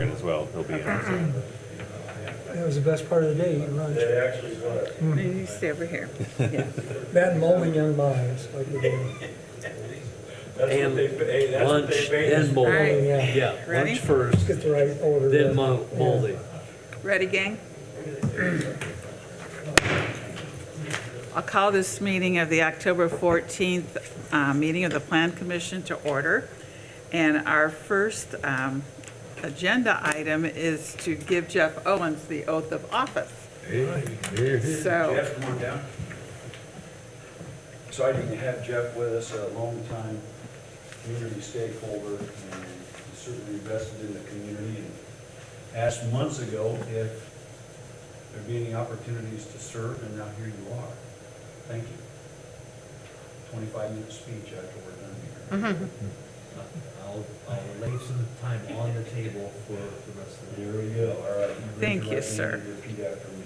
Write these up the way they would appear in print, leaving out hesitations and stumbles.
as well. He'll be in. That was the best part of the day, eating lunch. It actually was. Maybe you stay over here. Yeah. That and mowing young lions, like we do. That's And what they pay, that's what lunch, they pay us then for. mold. Alright. Yeah, Yeah, Ready? lunch first, get the right order. then molding. Ready, gang? I'll call this meeting of the October 14th meeting of the Plan Commission to order. And our first agenda item is to give Jeff Owens the oath of office. So, Jeff, come on down. Exciting to have Jeff with us, a longtime community stakeholder, and certainly invested in the community. And asked months ago if there'd be any opportunities to serve, and now here you are. Thank you. 25-minute speech after we're done here. I'll lay some time on the table for the rest of the There we go, all right. Thank Raise you, your right sir. hand and repeat after me.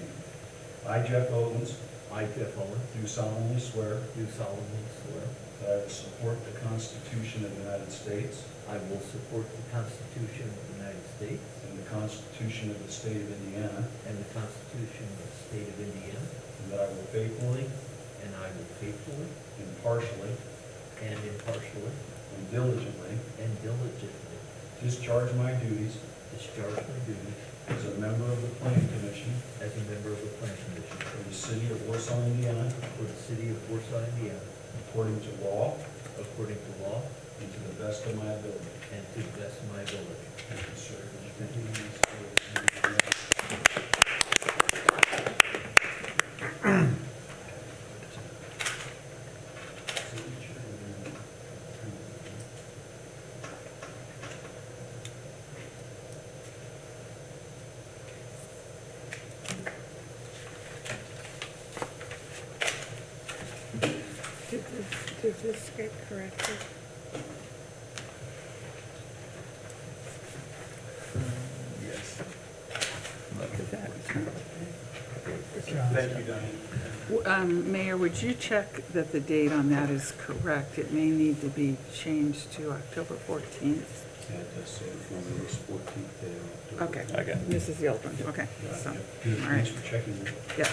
I, Jeff Owens, I, Jeff Owens, do solemnly swear do solemnly swear that I will support the Constitution of the United States I will support the Constitution of the United States and the Constitution of the State of Indiana, and the Constitution of the State of Indiana, and that I will faithfully, and I will faithfully impartially, and impartially and diligently and diligently discharge my duties discharge my duties as a member of the Plan Commission as a member of the Plan Commission for the City of Warsaw, Indiana, for the City of Warsaw, Indiana, according to law according to law and to the best of my ability. and to the best of my ability. Thank you, sir. did this get corrected? Yes. Is that- Thank you, Diane. Mayor, would you check that the date on that is correct? It may need to be changed to October 14th. Yeah, it does say from this 14th day of October. Okay. I got it. This is the old one, okay. So, Good, all thanks right, for checking. yes.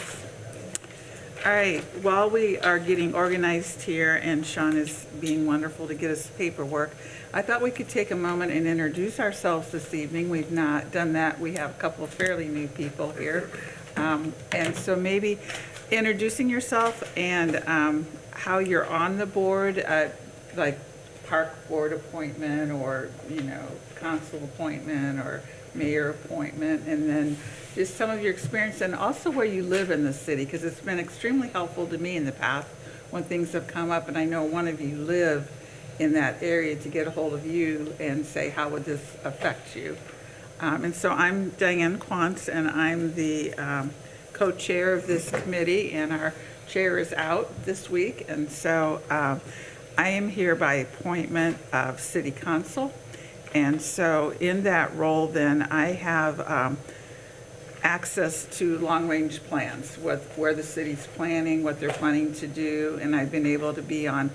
All right, while we are getting organized here and Sean is being wonderful to get us paperwork, I thought we could take a moment and introduce ourselves this evening. We've not done that. We have a couple of fairly new people here. And so maybe introducing yourself and how you're on the board, like park board appointment or, council appointment or mayor appointment, and then just some of your experience and also where you live in the city, because it's been extremely helpful to me in the past when things have come up, and I know one of you live in that area, to get a hold of you and say, how would this affect you? And so I'm Diane Quantz, and I'm the co-chair of this committee, and our chair is out this week. And so I am here by appointment of city council. And so in that role, then, I have access to long-range plans, where the city's planning, what they're planning to do, and I've been able to be on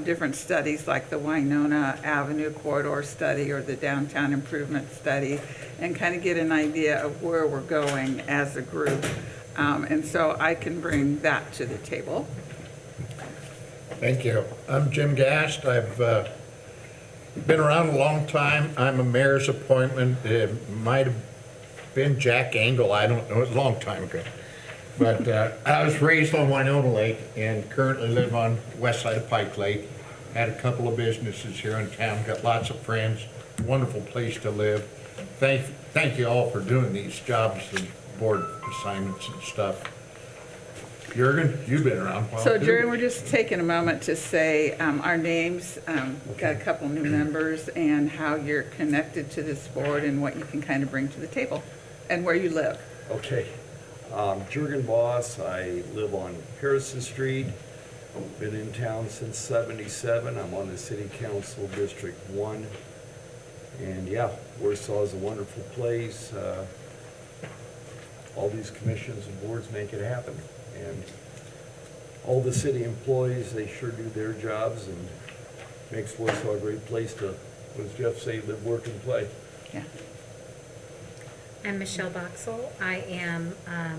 different studies like the Winona Avenue Corridor Study or the Downtown Improvement Study, and kind of get an idea of where we're going as a group. And so I can bring that to the table. Thank you. I'm Jim Gast. I've been around a long time. I'm a mayor's appointment. It might have been Jack Engel. I don't know. It was a long time ago. But I was raised on Winona Lake and currently live on the west side of Pike Lake. Had a couple of businesses here in town. Got lots of friends. Wonderful place to live. Thank you all for doing these jobs and board assignments and stuff. Jurgen, you've been around a while So too. Jerry, we're just taking a moment to say our names, got a couple new members, and how you're connected to this board and what you can kind of bring to the table, and where you live. Okay. Jurgen Voss, I live on Harrison Street. Been in town since '77. I'm on the City Council District 1. And yeah, Warsaw is a wonderful place. All these commissions and boards make it happen. And all the city employees, they sure do their jobs and makes Warsaw a great place to, what does Jeff say, live, work, and play. Yeah. I'm Michelle Boxell. I am, I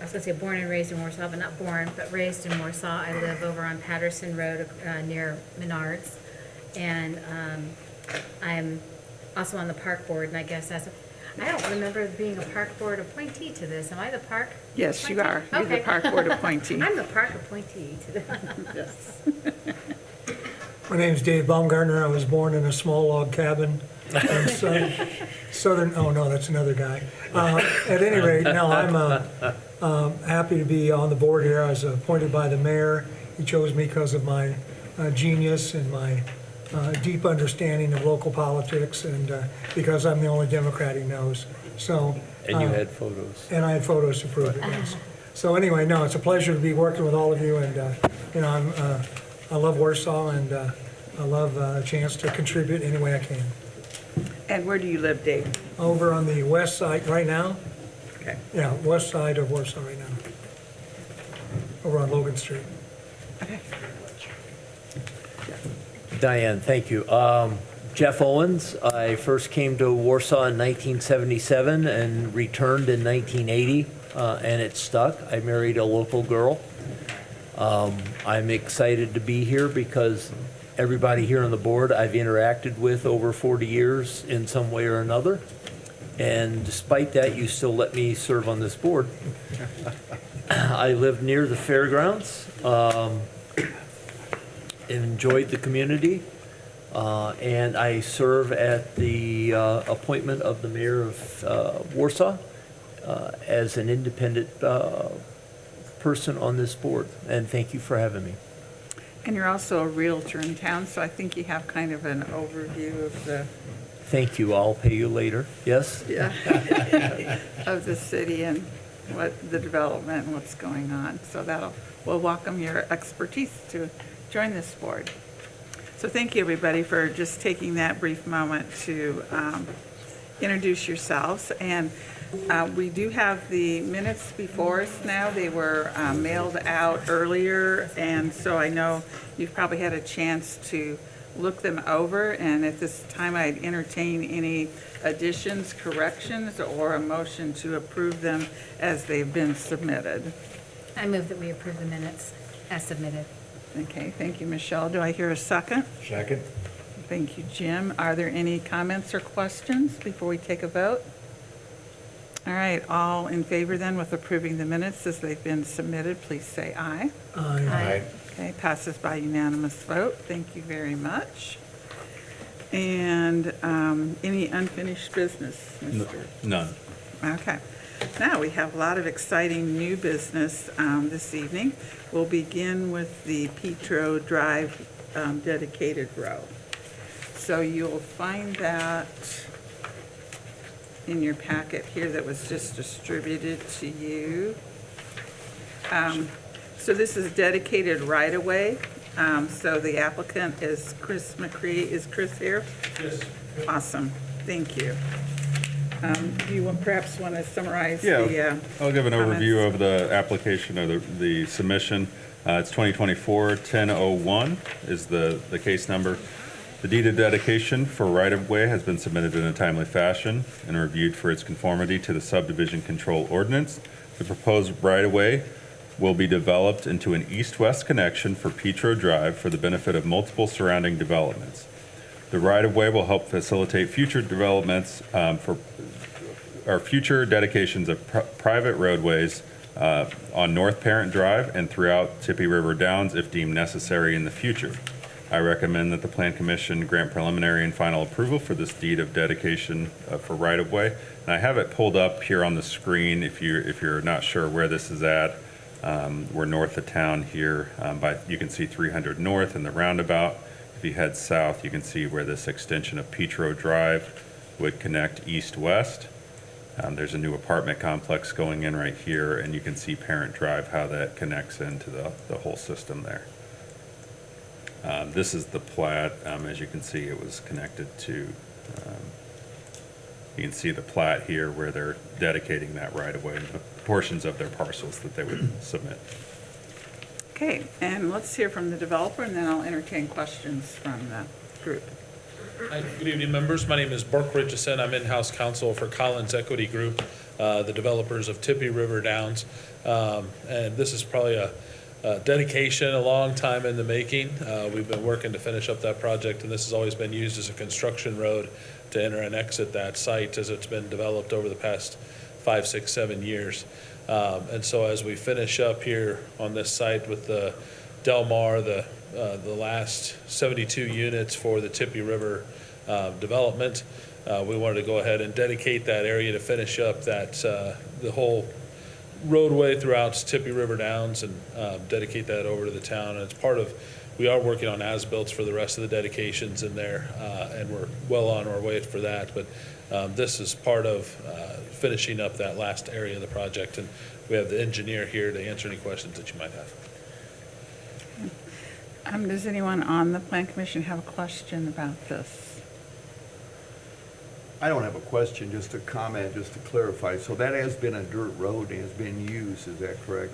was gonna say born and raised in Warsaw, but not born, but raised in Warsaw. I live over on Patterson Road, near Menards. And, I'm also on the park board, and I guess I don't remember being a park board appointee to this. Am I the park? Yes, you are. appointee? You're the Okay. park board appointee. I'm the park appointee to this. My name's Dave Baumgartner. I was born in a small log cabin in southern, oh no, that's another guy. At any rate, no, I'm happy to be on the board here. I was appointed by the mayor. He chose me because of my genius and my deep understanding of local politics, and because I'm the only Democrat he knows. So. And you had photos. And I had photos to prove it, yes. So anyway, no, it's a pleasure to be working with all of you, and, you know, I love Warsaw, and I love a chance to contribute any way I can. And where do you live, Dave? Over on the west side right now, Okay. yeah, west side of Warsaw right now. Over on Logan Street. Diane, thank you. Jeff Owens, I first came to Warsaw in 1977 and returned in 1980, and it stuck. I married a local girl. I'm excited to be here because everybody here on the board I've interacted with over 40 years in some way or another. And despite that, you still let me serve on this board. I live near the fairgrounds, enjoyed the community, and I serve at the appointment of the mayor of Warsaw as an independent person on this board. And thank you for having me. And you're also a realtor in town, so I think you have kind of an overview of the, Thank you. I'll pay you later. Yes? yeah, of the city and what the development and what's going on. So we'll welcome your expertise to join this board. So thank you, everybody, for just taking that brief moment to introduce yourselves. And we do have the minutes before us now. They were mailed out earlier, and so I know you've probably had a chance to look them over. And at this time, I'd entertain any additions, corrections, or a motion to approve them as they've been submitted. I move that we approve the minutes as submitted. Okay, thank you, Michelle. Do I hear a second? Second? Thank you, Jim. Are there any comments or questions before we take a vote? All right, all in favor then with approving the minutes as they've been submitted, please say aye. Aye. Okay, passes by unanimous vote. Thank you very much. And any unfinished business, Mr.? None. Okay. Now, we have a lot of exciting new business this evening. We'll begin with the Petro Drive dedicated row. So you'll find that in your packet here that was just distributed to you. So this is dedicated right-of-way. So the applicant is Chris McCree. Is Chris here? Yes. Awesome. Thank you. Do you perhaps want to summarize the Yeah, I'll give an comments? overview of the application or the submission. It's 2024-1001 is the case number. The deed of dedication for right-of-way has been submitted in a timely fashion and reviewed for its conformity to the subdivision control ordinance. The proposed right-of-way will be developed into an east-west connection for Petro Drive for the benefit of multiple surrounding developments. The right-of-way will help facilitate future developments or future dedications of private roadways on North Parent Drive and throughout Tippy River Downs if deemed necessary in the future. I recommend that the Plan Commission grant preliminary and final approval for this deed of dedication for right-of-way. And I have it pulled up here on the screen if you're not sure where this is at. We're north of town here, you can see 300 North and the roundabout. If you head south, you can see where this extension of Petro Drive would connect east-west. There's a new apartment complex going in right here, and you can see Parent Drive, how that connects into the whole system there. This is the plat. As you can see, it was connected to, you can see the plat here where they're dedicating that right-of-way, and the portions of their parcels that they would submit. Okay, and let's hear from the developer, and then I'll entertain questions from the group. Hi, good evening, members. My name is Burke Richardson. I'm in-house counsel for Collins Equity Group, the developers of Tippy River Downs. And this is probably a dedication, a long time in the making. We've been working to finish up that project, and this has always been used as a construction road to enter and exit that site as it's been developed over the past 5, 6, 7 years. And so as we finish up here on this site with the Del Mar, the last 72 units for the Tippy River development, we wanted to go ahead and dedicate that area to finish up that the whole roadway throughout Tippy River Downs and dedicate that over to the town. And it's part of, we are working on as-built for the rest of the dedications in there, and we're well on our way for that. But this is part of finishing up that last area of the project. And we have the engineer here to answer any questions that you might have. Does anyone on the Plan Commission have a question about this? I don't have a question, just a comment, just to clarify. So that has been a dirt road and has been used, is that correct?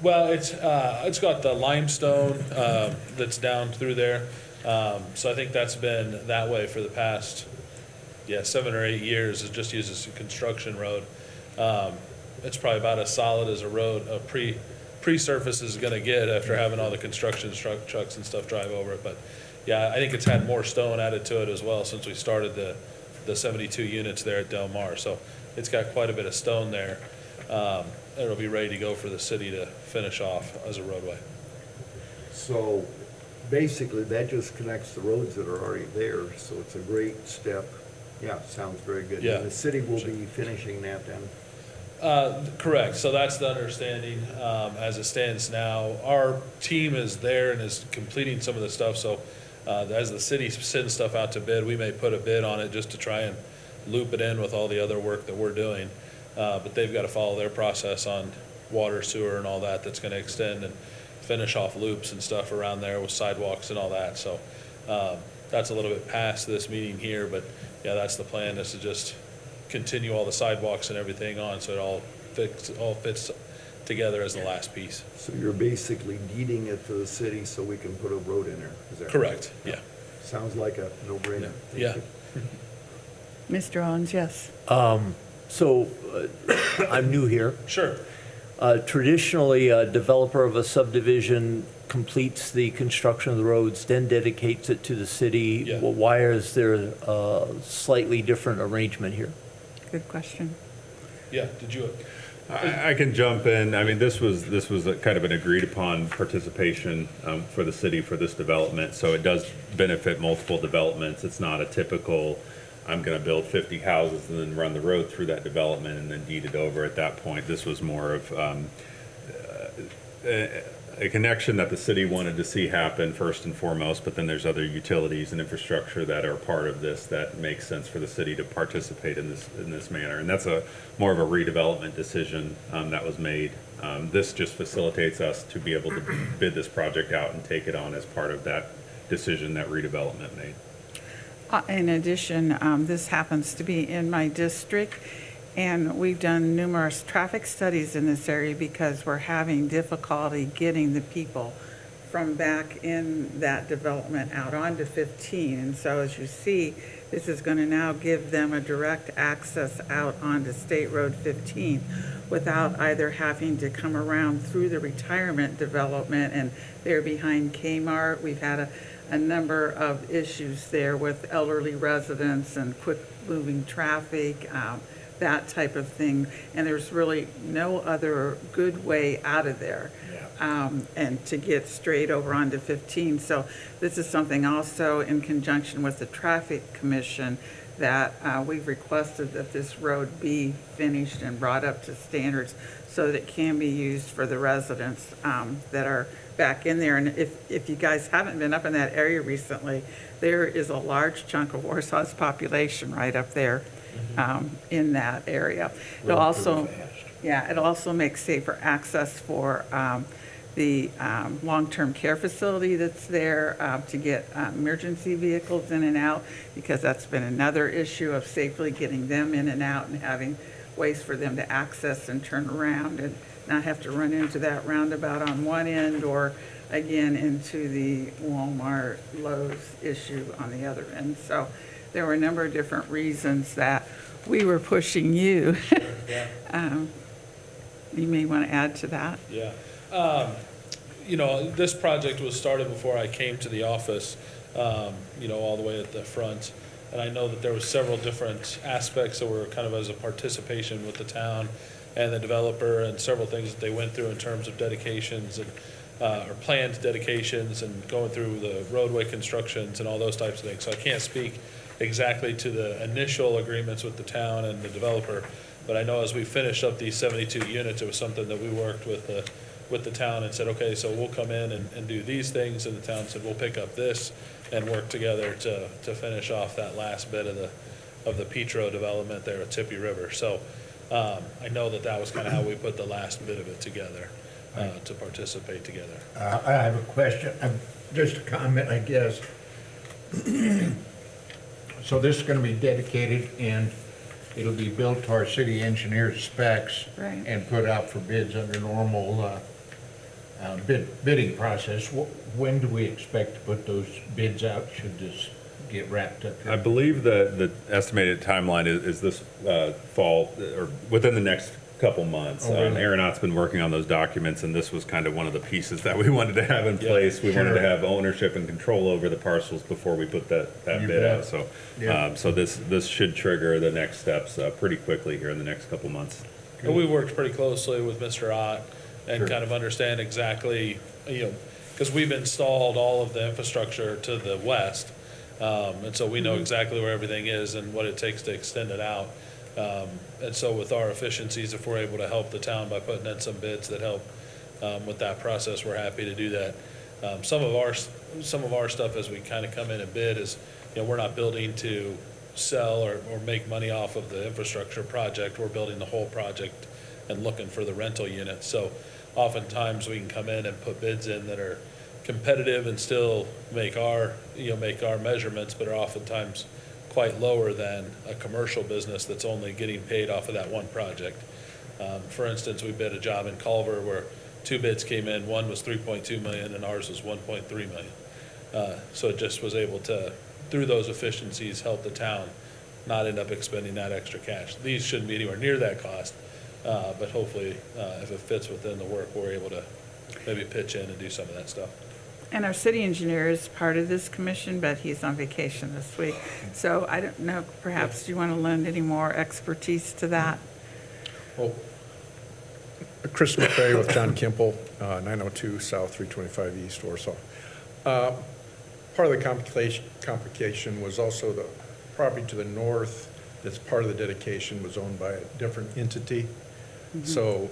Well, it's got the limestone that's down through there. So I think that's been that way for the past, 7 or 8 years. It's just used as a construction road. It's probably about as solid as a road, a pre-surface is gonna get after having all the construction trucks and stuff drive over it. But yeah, I think it's had more stone added to it as well since we started the 72 units there at Del Mar. So it's got quite a bit of stone there. It'll be ready to go for the city to finish off as a roadway. So basically, that just connects the roads that are already there, so it's a great step. Yeah, sounds very good. Yeah. And the city will be finishing that then? Correct. So that's the understanding as it stands now. Our team is there and is completing some of the stuff. So as the city sends stuff out to bid, we may put a bid on it just to try and loop it in with all the other work that we're doing. But they've got to follow their process on water, sewer, and all that that's going to extend and finish off loops and stuff around there with sidewalks and all that. So that's a little bit past this meeting here, but yeah, that's the plan, is to just continue all the sidewalks and everything on so it all fits together as the last piece. So you're basically deeding it to the city so we can put a road in there, is that Correct, right? yeah. Sounds like a no-brainer. Yeah. Mr. Owens, yes. So I'm new here. Sure. Traditionally, a developer of a subdivision completes the construction of the roads, then dedicates it to the city. Yeah. Well, why is there a slightly different arrangement here? Good question. Yeah, did you? I can jump in. I mean, this was a kind of an agreed upon participation for the city for this development. So it does benefit multiple developments. It's not a typical, I'm going to build 50 houses and then run the road through that development and then deed it over at that point. This was more of a connection that the city wanted to see happen first and foremost, but then there's other utilities and infrastructure that are part of this that makes sense for the city to participate in this manner. And that's more of a redevelopment decision that was made. This just facilitates us to be able to bid this project out and take it on as part of that decision that redevelopment made. In addition, this happens to be in my district, and we've done numerous traffic studies in this area because we're having difficulty getting the people from back in that development out onto 15. And so as you see, this is going to now give them a direct access out onto State Road 15 without either having to come around through the retirement development, and they're behind Kmart. We've had a number of issues there with elderly residents and quick moving traffic, that type of thing. And there's really no other good way out of there. And to get straight over onto 15. So this is something also in conjunction with the Traffic Commission that we've requested that this road be finished and brought up to standards so that it can be used for the residents that are back in there. And if you guys haven't been up in that area recently, there is a large chunk of Warsaw's population right up there in that area. It'll also, it also makes safer access for the long-term care facility that's there to get emergency vehicles in and out, because that's been another issue of safely getting them in and out and having ways for them to access and turn around and not have to run into that roundabout on one end or again into the Walmart Lowe's issue on the other end. So there were a number of different reasons that we were pushing you. You may want to add to that. Yeah. You know, this project was started before I came to the office, you know, all the way at the front. And I know that there was several different aspects that were kind of as a participation with the town and the developer, and several things that they went through in terms of dedications and, or planned dedications and going through the roadway constructions and all those types of things. So I can't speak exactly to the initial agreements with the town and the developer, but I know as we finished up these 72 units, it was something that we worked with the town and said, okay, so we'll come in and do these things, and the town said, we'll pick up this and work together to finish off that last bit of the Petro development there at Tippy River. So I know that was kind of how we put the last bit of it together, to participate together. I have a question, just a comment, I guess. So this is gonna be dedicated and it'll be built to our city engineer's specs Right. and put out for bids under normal bidding process. When do we expect to put those bids out? Should this get wrapped up here? I believe the estimated timeline is this fall, or within the next couple months. Oh, really? Aeronaut's been working on those documents, and this was kind of one of the pieces that we wanted to have in Yeah, place. We wanted to sure. have ownership and control over the parcels before we put that You bid bet. out. So, Yeah. so this should trigger the next steps pretty quickly here in the next couple months. And we worked pretty closely with Mr. Ott and Sure. kind of understand exactly, you know, because we've installed all of the infrastructure to the west. And so we know exactly where everything is and what it takes to extend it out. And so with our efficiencies, if we're able to help the town by putting in some bids that help with that process, we're happy to do that. Some of our stuff as we kind of come in and bid is, you know, we're not building to sell or make money off of the infrastructure project. We're building the whole project and looking for the rental units. So oftentimes we can come in and put bids in that are competitive and still make our measurements, but are oftentimes quite lower than a commercial business that's only getting paid off of that one project. For instance, we bid a job in Culver where two bids came in. One was 3.2 million and ours was 1.3 million. So it just was able to, through those efficiencies, help the town not end up expending that extra cash. These shouldn't be anywhere near that cost, but hopefully, if it fits within the work, we're able to maybe pitch in and do some of that stuff. And our city engineer is part of this commission, but he's on vacation this week. So I don't know, perhaps you want to lend any more expertise to that? Well, Chris McRae with John Kimple, 902 South 325 East Warsaw. Part of the complication was also the property to the north that's part of the dedication was owned by a different entity. So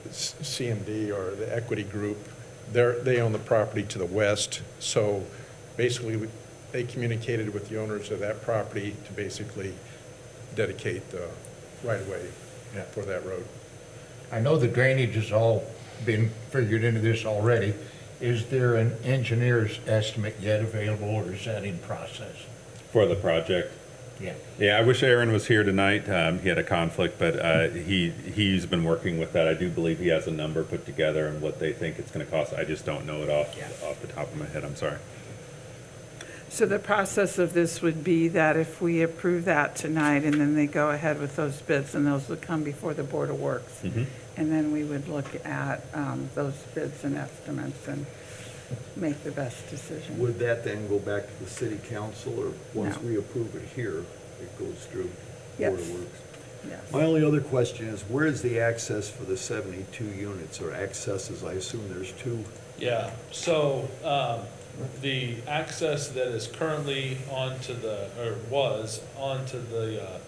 CMD or the equity group, they own the property to the west. So basically, they communicated with the owners of that property to basically dedicate the right-of-way for that road. I know the drainage has all been figured into this already. Is there an engineer's estimate yet available, or is that in process? For the project? Yeah. Yeah, I wish Aaron was here tonight. He had a conflict, but he's been working with that. I do believe he has a number put together and what they think it's going to cost. I just don't know it off the top of my head. I'm sorry. So the process of this would be that if we approve that tonight and then they go ahead with those bids, and those would come before the Board of Works. And then we would look at those bids and estimates and make the best decision. Would that then go back to the city council, or once No. we approve it here, it goes through Yes. Board of Works? Yes. My only other question is, where is the access for the 72 units, or accesses? I assume there's two. Yeah, so, the access that is currently was onto the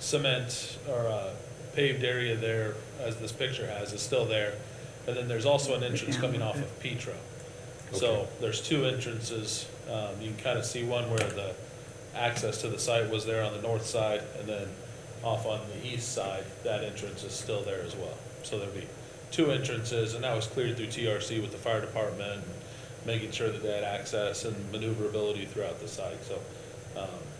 cement or paved area there, as this picture has, is still there. And then there's also an entrance coming off of Petro. So there's two entrances. You can kind of see one where the access to the site was there on the north side, and then off on the east side, that entrance is still there as well. So there'll be two entrances, and that was cleared through TRC with the fire department, and making sure that they had access and maneuverability throughout the site. So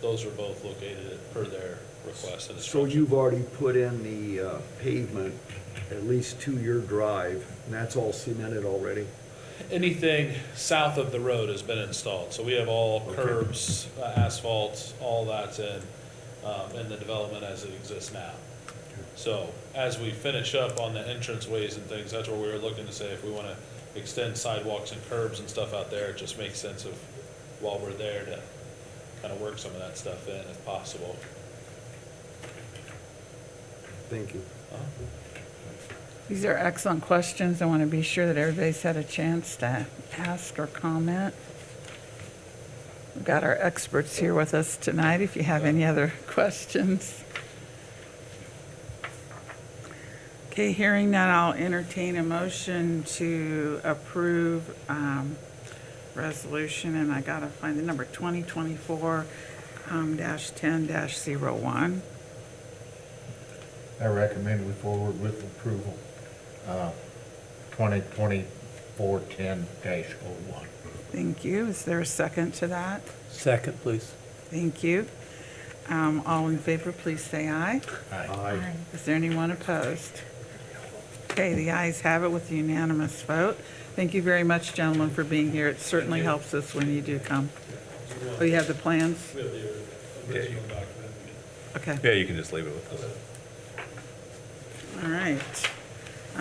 those are both located per their request and So instruction. you've already put in the pavement, at least to your drive, and that's all cemented already? Anything south of the road has been installed, so we have all curbs, asphalt, all that's in the development as it exists now. So as we finish up on the entranceways and things, that's where we were looking to say if we want to extend sidewalks and curbs and stuff out there, it just makes sense of, while we're there, to kind of work some of that stuff in if possible. Thank you. These are excellent questions. I want to be sure that everybody's had a chance to ask or comment. We've got our experts here with us tonight if you have any other questions. Okay, hearing none, I'll entertain a motion to approve resolution, and I gotta find the number, 2024-10-01. I recommend we forward with approval, 2024-10-01. Thank you. Is there a second to that? Second, please. Thank you. All in favor, please say aye. Aye. Is there anyone opposed? Okay, the ayes have it with a unanimous vote. Thank you very much, gentlemen, for being here. It certainly helps us when you do come. Oh, you have the plans? We have the original document. Okay, Yeah, you can just leave it with us. all right.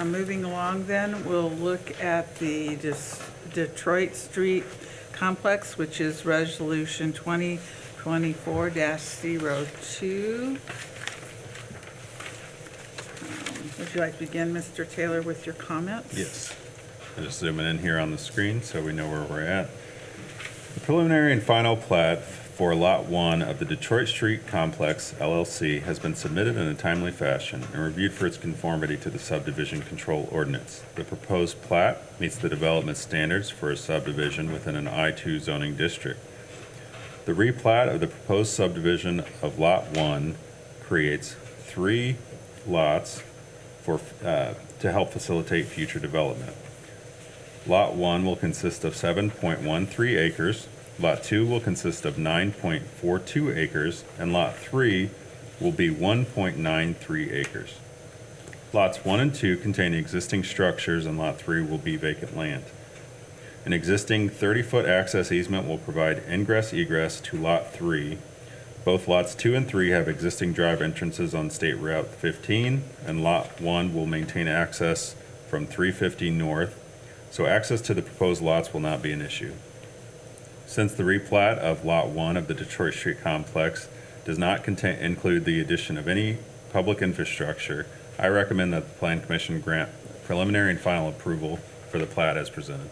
Moving along then, we'll look at the Detroit Street Complex, which is Resolution 2024-02. Would you like to begin, Mr. Taylor, with your comments? Yes. I'm just zooming in here on the screen so we know where we're at. The preliminary and final plat for Lot 1 of the Detroit Street Complex LLC has been submitted in a timely fashion and reviewed for its conformity to the subdivision control ordinance. The proposed plat meets the development standards for a subdivision within an I-2 zoning district. The replat of the proposed subdivision of Lot 1 creates 3 lots to help facilitate future development. Lot 1 will consist of 7.13 acres, Lot 2 will consist of 9.42 acres, and Lot 3 will be 1.93 acres. Lots 1 and 2 contain existing structures, and Lot 3 will be vacant land. An existing 30-foot access easement will provide ingress-egress to Lot 3. Both lots 2 and 3 have existing drive entrances on State Route 15, and Lot 1 will maintain access from 350 north, so access to the proposed lots will not be an issue. Since the replat of Lot 1 of the Detroit Street Complex does not include the addition of any public infrastructure, I recommend that the Plan Commission grant preliminary and final approval for the plat as presented.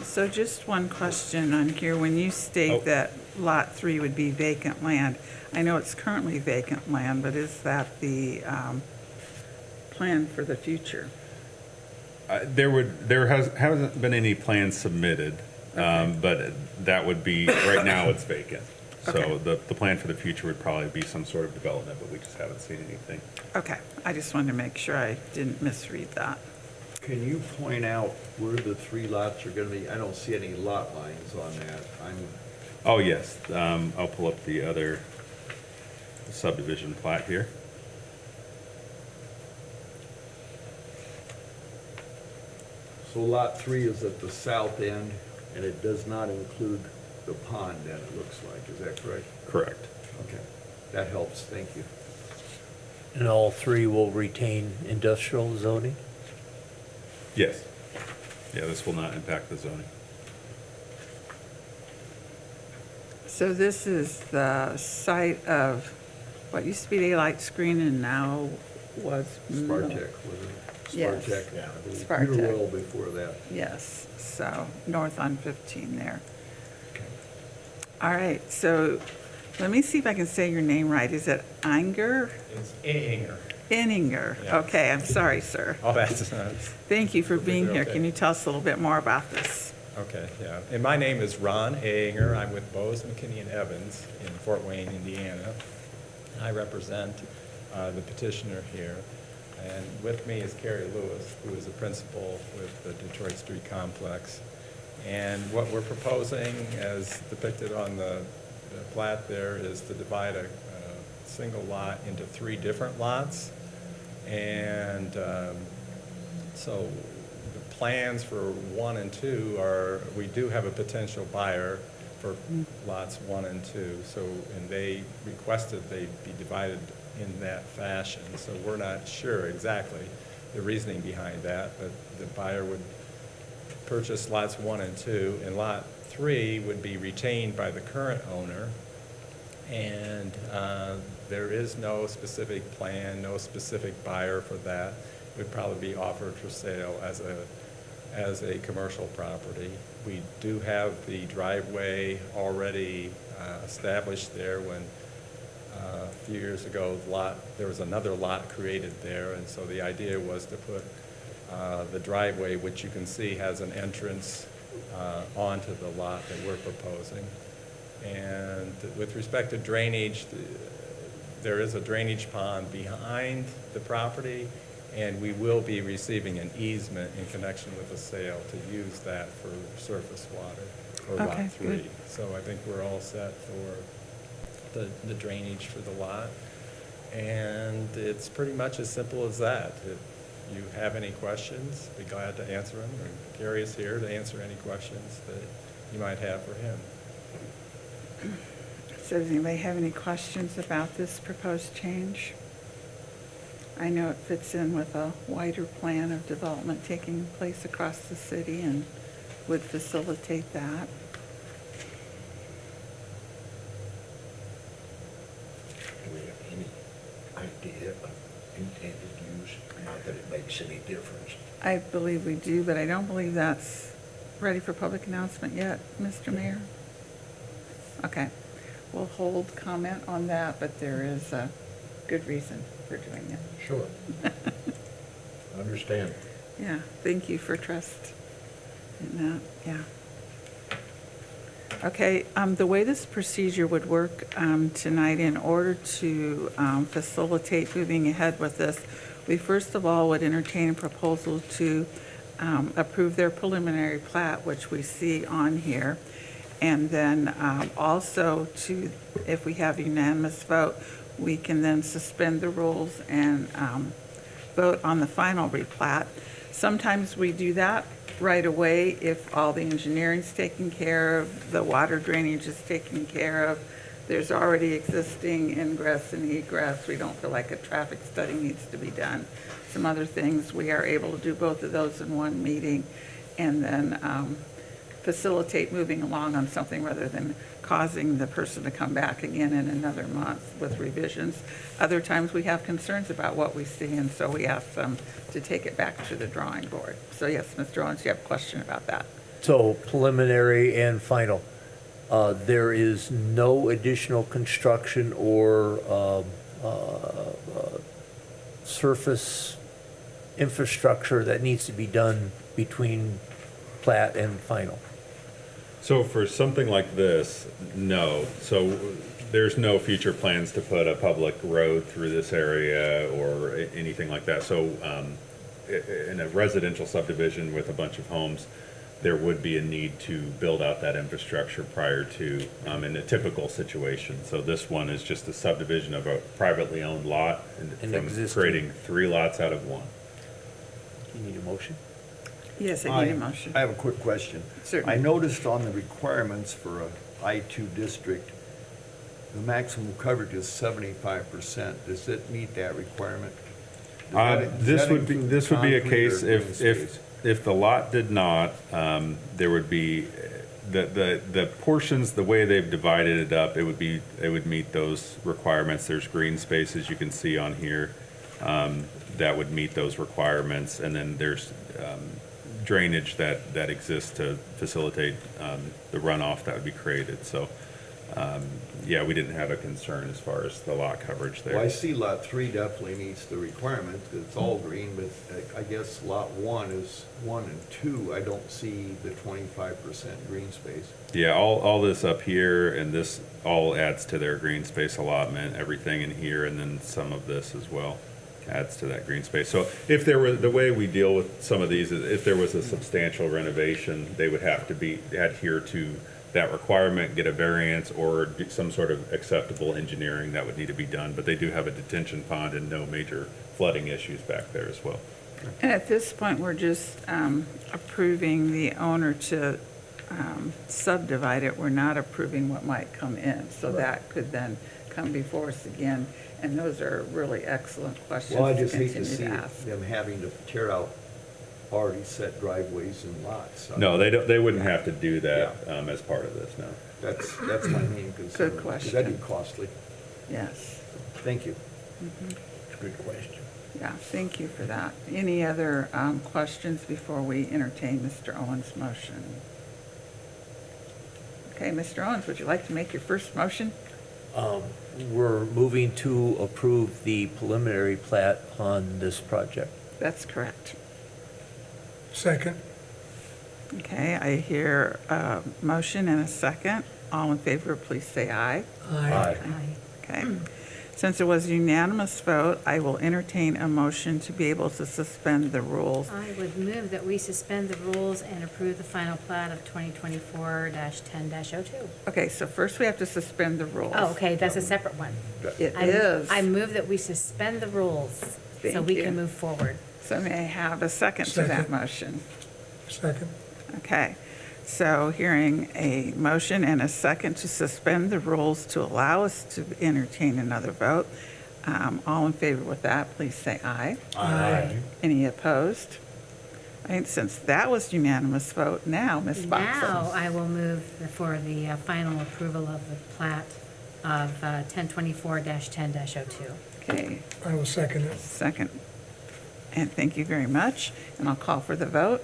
So just one question on here. When you state that Lot 3 would be vacant land, I know it's currently vacant land, but is that the plan for the future? There hasn't been any plans submitted, but that would be, right now it's vacant. So Okay. the plan for the future would probably be some sort of development, but we just haven't seen anything. Okay, I just wanted to make sure I didn't misread that. Can you point out where the 3 lots are gonna be? I don't see any lot lines on that. Oh, yes, I'll pull up the other subdivision plat here. So lot 3 is at the south end, and it does not include the pond then, it looks like. Is that correct? Correct. Okay, that helps, thank you. And all 3 will retain industrial zoning? Yes. Yeah, this will not impact the zoning. So this is the site of what used to be Daylight Screen and now was... Spartek, was it? Yes. Spartek, I believe. Spartek. Peter Well before that. Yes, so north on 15 there. All right, so let me see if I can say your name right. Is it Inger? It's Anger. Inninger. Yeah. Okay, I'm sorry, sir. Oh, that's, Thank you for being here. Okay. Can you tell us a little bit more about this? okay, yeah. And my name is Ron Anger. I'm with Bose, McKinney and Evans in Fort Wayne, Indiana. I represent the petitioner here. And with me is Carrie Lewis, who is a principal with the Detroit Street Complex. And what we're proposing, as depicted on the the plat there is to divide a single lot into 3 different lots. And so the plans for 1 and 2 are, we do have a potential buyer for lots 1 and 2. So, and they requested they be divided in that fashion. So we're not sure exactly the reasoning behind that, but the buyer would purchase lots 1 and 2, and lot 3 would be retained by the current owner. And there is no specific plan, no specific buyer for that. It would probably be offered for sale as a commercial property. We do have the driveway already established there when a few years ago, there was another lot created there, and so the idea was to put the driveway, which you can see has an entrance onto the lot that we're proposing. And with respect to drainage, there is a drainage pond behind the property, and we will be receiving an easement in connection with the sale to use that for surface water for Okay, lot 3. good. So I think we're all set for the drainage for the lot. And it's pretty much as simple as that. If you have any questions, be glad to answer them. And Gary is here to answer any questions that you might have for him. So does anybody have any questions about this proposed change? I know it fits in with a wider plan of development taking place across the city and would facilitate that. Do we have any idea of intended use? Not that it makes any difference. I believe we do, but I don't believe that's ready for public announcement yet, Mr. Mayor. Okay, we'll hold comment on that, but there is a good reason for doing it. Sure. Understand. Yeah, thank you for trust in that, yeah. Okay, the way this procedure would work tonight, in order to facilitate moving ahead with this, we first of all would entertain a proposal to approve their preliminary plat, which we see on here. And then also to, if we have unanimous vote, we can then suspend the rules and vote on the final replat. Sometimes we do that right away if all the engineering's taken care of, the water drainage is taken care of, there's already existing ingress and egress, we don't feel like a traffic study needs to be done. Some other things, we are able to do both of those in one meeting and then facilitate moving along on something rather than causing the person to come back again in another month with revisions. Other times we have concerns about what we see, and so we ask them to take it back to the drawing board. So yes, Mr. Owens, you have a question about that? So preliminary and final. There is no additional construction or surface infrastructure that needs to be done between plat and final. So for something like this, no. So there's no future plans to put a public road through this area or anything like that. So in a residential subdivision with a bunch of homes, there would be a need to build out that infrastructure prior to, in a typical situation. So this one is just a subdivision of a privately owned lot and An from existing. creating 3 lots out of 1. You need a motion? Yes, I need a motion. I have a quick question. Certainly. I noticed on the requirements for a I-2 district, the maximum coverage is 75%. Does it meet that requirement? Does This that would be, include this would be a concrete or case green if, space? if the lot did not, there would be, the portions, the way they've divided it up, it would meet those requirements. There's green spaces you can see on here, that would meet those requirements. And then there's, drainage that exists to facilitate, the runoff that would be created. So, yeah, we didn't have a concern as far as the lot coverage there. Well, I see lot 3 definitely meets the requirement. It's all green, but I guess lot 1 is 1 and 2. I don't see the 25% green space. Yeah, all this up here and this all adds to their green space allotment, everything in here, and then some of this as well adds to that green space. So if there were, the way we deal with some of these is if there was a substantial renovation, they would have to adhere to that requirement, get a variance, or do some sort of acceptable engineering that would need to be done. But they do have a detention pond and no major flooding issues back there as well. And at this point, we're just approving the owner to subdivide it. We're not approving what might come in. So that could then come before us again. And those are really excellent questions Well, I to just hate to continue see to ask. them having to tear out already set driveways and lots. No, they don't, they wouldn't have to do that as part of this, no. That's my main concern. Good question. That'd be costly. Yes. Thank you. It's a good question. Yeah, thank you for that. Any other questions before we entertain Mr. Owens' motion? Okay, Mr. Owens, would you like to make your first motion? We're moving to approve the preliminary plat on this project. That's correct. Second. Okay, I hear a motion and a second. All in favor, please say aye. Aye. Okay. Since it was a unanimous vote, I will entertain a motion to be able to suspend the rules. I would move that we suspend the rules and approve the final plat of 2024-10-02. Okay, so first we have to suspend the rules. Oh, okay, that's a separate one. It I- is. I move that we suspend the rules so Thank we you. can move forward. So may I have a second to that Second. motion? Second. Okay, so hearing a motion and a second to suspend the rules to allow us to entertain another vote. All in favor with that, please say aye. Aye. Any opposed? And since that was unanimous vote, now, Ms. Now Boxell. I will move for the final approval of the plat of 1024-10-02. Okay, I will second it. second. And thank you very much. And I'll call for the vote.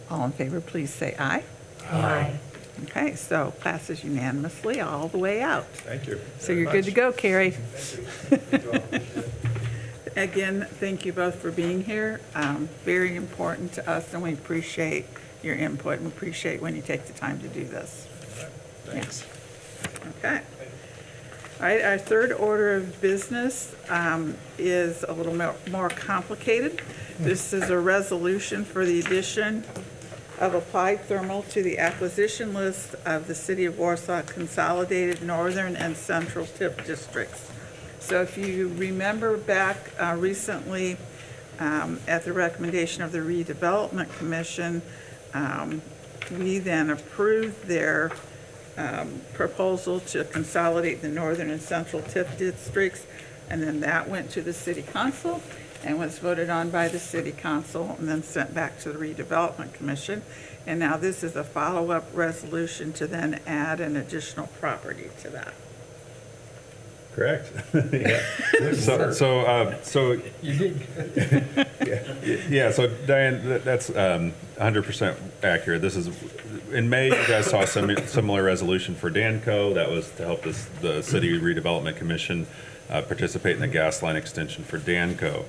All in favor, please say aye. Aye. Okay, so passes unanimously all the way out. Thank you. So you're good to go, Carrie. Again, thank you both for being here. Very important to us, and we appreciate your input, and we appreciate when you take the time to do this. Thanks. Okay. All right, our third order of business is a little more complicated. This is a resolution for the addition of Applied Thermal to the acquisition list of the City of Warsaw Consolidated Northern and Central TIP Districts. So if you remember back recently, at the recommendation of the Redevelopment Commission, we then approved their proposal to consolidate the northern and central TIF districts, and then that went to the city council and was voted on by the city council and then sent back to the redevelopment commission. And now this is a follow-up resolution to then add an additional property to that. Correct. Yeah. So You did. yeah, so Diane, that's 100% accurate. This is, in May, you guys saw some similar resolution for Danco. That was to help the City Redevelopment Commission participate in the gas line extension for Danco.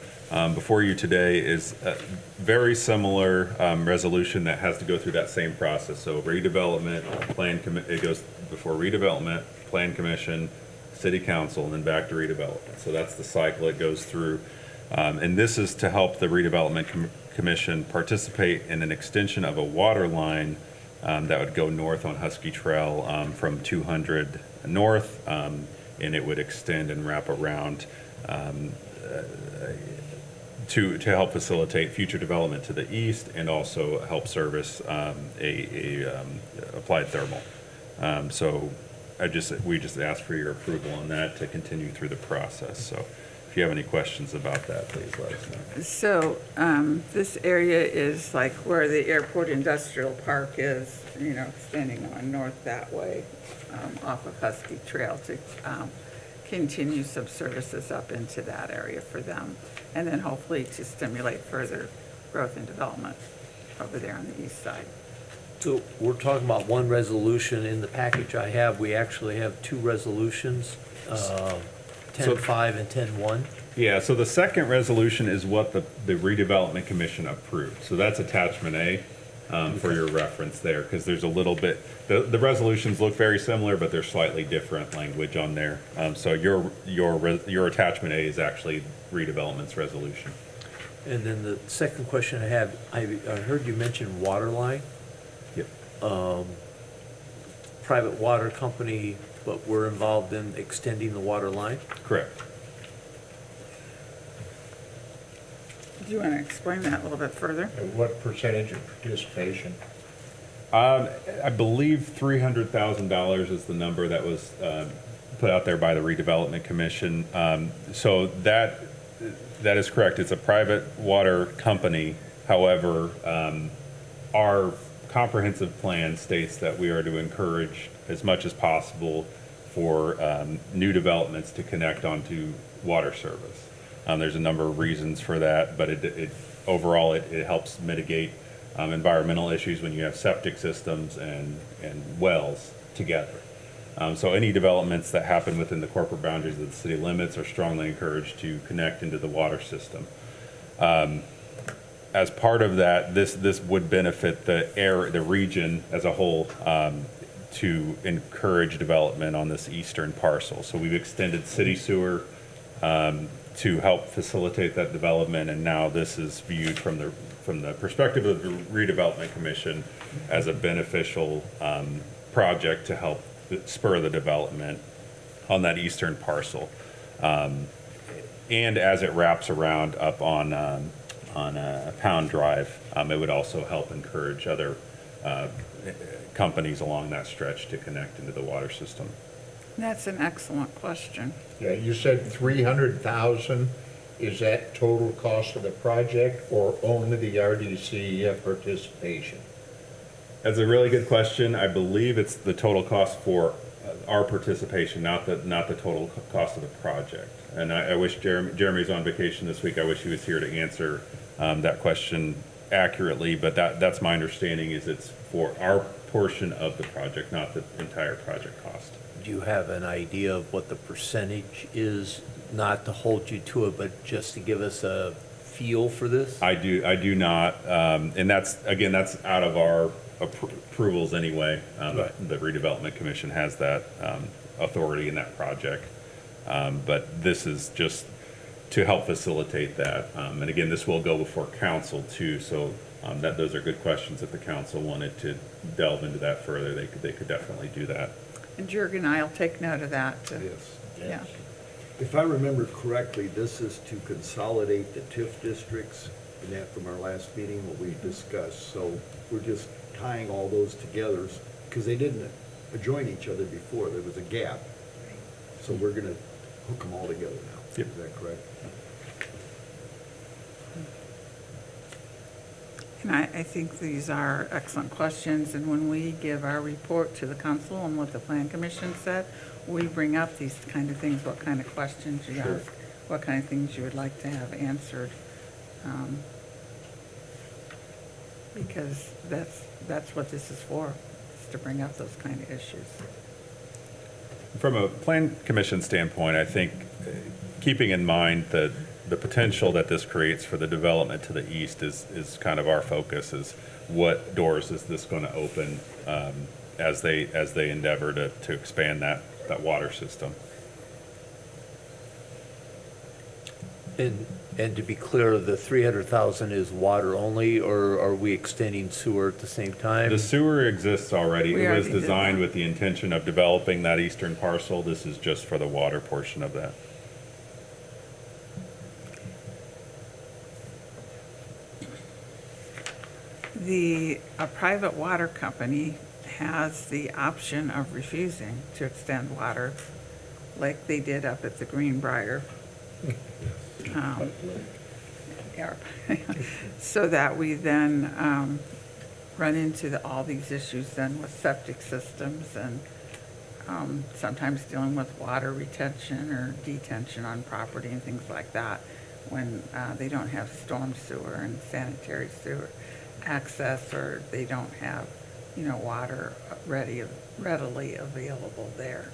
Before you today is a very similar resolution that has to go through that same process. So redevelopment, it goes before redevelopment, plan commission, city council, and then back to redevelopment. So that's the cycle it goes through. And this is to help the redevelopment commission participate in an extension of a water line that would go north on Husky Trail from 200 north, and it would extend and wrap around to help facilitate future development to the east and also help service applied thermal. So we just asked for your approval on that to continue through the process. So if you have any questions about that, please let us know. So this area is like where the airport industrial park is, extending on north that way off of Husky Trail to continue some services up into that area for them. And then hopefully to stimulate further growth and development over there on the east side. So we're talking about one resolution. In the package I have, we actually have two resolutions, 10-5 and 10-1. Yeah, so the second resolution is what the redevelopment commission approved. So that's attachment A for your reference there, because there's a little bit, the resolutions look very similar, but there's slightly different language on there. So your attachment A is actually redevelopment's resolution. And then the second question I have, I heard you mention water line. Yep. private water company, but we're involved in extending the water line? Correct. Do you want to explain that a little bit further? And what percentage of participation? I believe $300,000 is the number that was put out there by the redevelopment commission. So that is correct. It's a private water company. However, our comprehensive plan states that we are to encourage as much as possible for new developments to connect onto water service. There's a number of reasons for that, but overall it helps mitigate environmental issues when you have septic systems and wells together. So any developments that happen within the corporate boundaries of the city limits are strongly encouraged to connect into the water system. As part of that, this would benefit the region as a whole to encourage development on this eastern parcel. So we've extended city sewer to help facilitate that development, and now this is viewed from the perspective of the redevelopment commission as a beneficial project to help spur the development on that eastern parcel. And as it wraps around up on Pound Drive, it would also help encourage other companies along that stretch to connect into the water system. That's an excellent question. Yeah, you said 300,000. Is that total cost of the project or only the RDC participation? That's a really good question. I believe it's the total cost for our participation, not the total cost of the project. And I wish Jeremy's on vacation this week. I wish he was here to answer that question accurately, but that's my understanding is it's for our portion of the project, not the entire project cost. Do you have an idea of what the percentage is, not to hold you to it, but just to give us a feel for this? I do not, and that's out of our approvals anyway. Right. The redevelopment commission has that authority in that project, but this is just to help facilitate that. And again, this will go before council too, so those are good questions. If the council wanted to delve into that further, they could definitely do that. And Jurgen, I'll take note of that. Yes. Yeah. If I remember correctly, this is to consolidate the TIF districts, and that from our last meeting, what we discussed. So we're just tying all those together, because they didn't adjoin each other before, there was a gap. So we're gonna hook them all together now. Yep. Is that correct? And I think these are excellent questions, and when we give our report to the council on what the plan commission said, we bring up these kind of things, what kind of questions you ask, what kind of things you would like to have answered. Because that's what this is for, is to bring up those kind of issues. From a plan commission standpoint, I think keeping in mind the potential that this creates for the development to the east is kind of our focus, is what doors is this going to open as they endeavor to expand that water system. And to be clear, the 300,000 is water only, or are we extending sewer at the same time? The sewer exists already. We It was already did designed that. with the intention of developing that eastern parcel. This is just for the water portion of that. A private water company has the option of refusing to extend water, like they did up at the Greenbrier. Yeah. So that we then run into all these issues then with septic systems and sometimes dealing with water retention or detention on property and things like that when they don't have storm sewer and sanitary sewer access, or they don't have, water readily available there.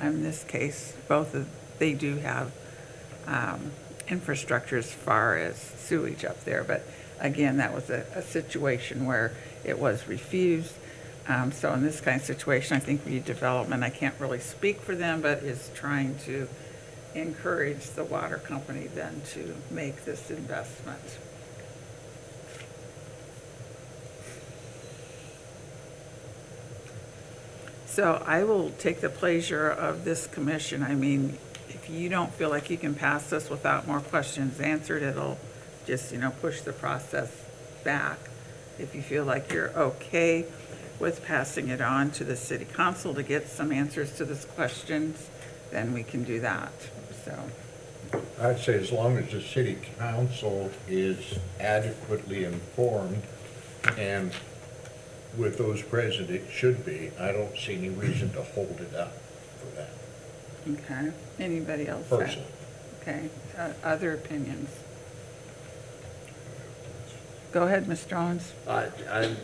In this case, they do have infrastructure as far as sewage up there, but again, that was a situation where it was refused. So in this kind of situation, I think redevelopment, I can't really speak for them, but is trying to encourage the water company then to make this investment. So I will take the pleasure of this commission. I mean, if you don't feel like you can pass this without more questions answered, it'll just, push the process back. If you feel like you're okay with passing it on to the city council to get some answers to these questions, then we can do that, so. I'd say as long as the city council is adequately informed and with those present, it should be. I don't see any reason to hold it up for that. Okay, anybody else? Personally. Okay, other opinions? Go ahead, Ms. Jones. I'm,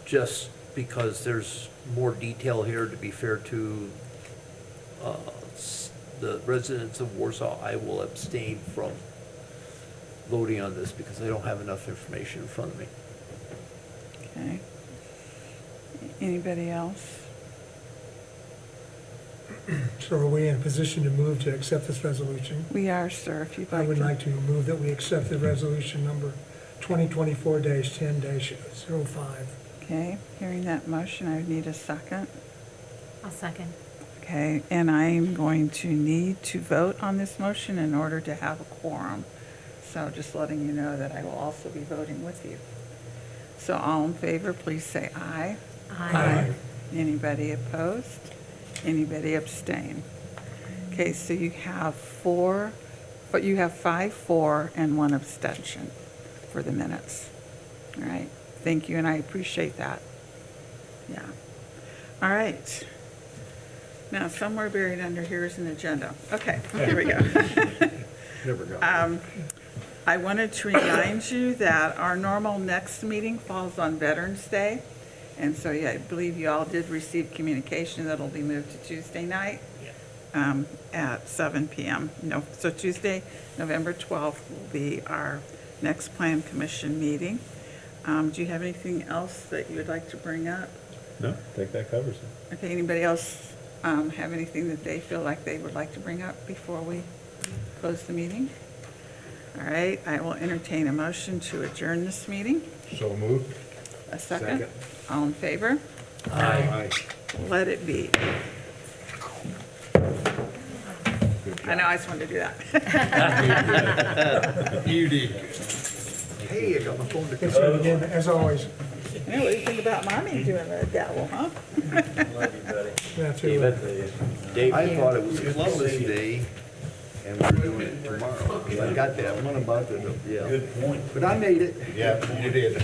just because there's more detail here, to be fair to the residents of Warsaw, I will abstain from voting on this because I don't have enough information in front of me. Okay. Anybody else? So are we in a position to move to accept this resolution? We are, sir, if you'd like I to. would like to move that we accept the resolution number 2024-10-05. Okay, hearing that motion, I would need a second. I'll second. Okay, and I'm going to need to vote on this motion in order to have a quorum. So just letting you know that I will also be voting with you. So all in favor, please say aye. Aye. Anybody opposed? Anybody abstain? Okay, so you have 5 for, and 1 abstention for the minutes. All right, thank you, and I appreciate that. Yeah. All right. Now, somewhere buried under here is an agenda. Okay, here we go. Never got it. I wanted to remind you that our normal next meeting falls on Veterans Day. And so, yeah, I believe you all did receive communication that'll be moved to Tuesday night at 7 p.m. No, so Tuesday, November 12th will be our next Plan Commission meeting. Do you have anything else that you would like to bring up? No, I think that covers it. Okay, anybody else have anything that they feel like they would like to bring up before we close the meeting? All right, I will entertain a motion to adjourn this meeting. So moved. A second? All in favor? Aye. Let it be. I know, I just wanted to do that. You did. Hey, I got my phone to Okay, so again, as always, Hey, what do you think about mommy doing the gavel, huh? that's David? Dave? I thought it was Columbus Day, and we're doing it tomorrow. I got that one about the, yeah. Good point. But I made it. Yeah, you did.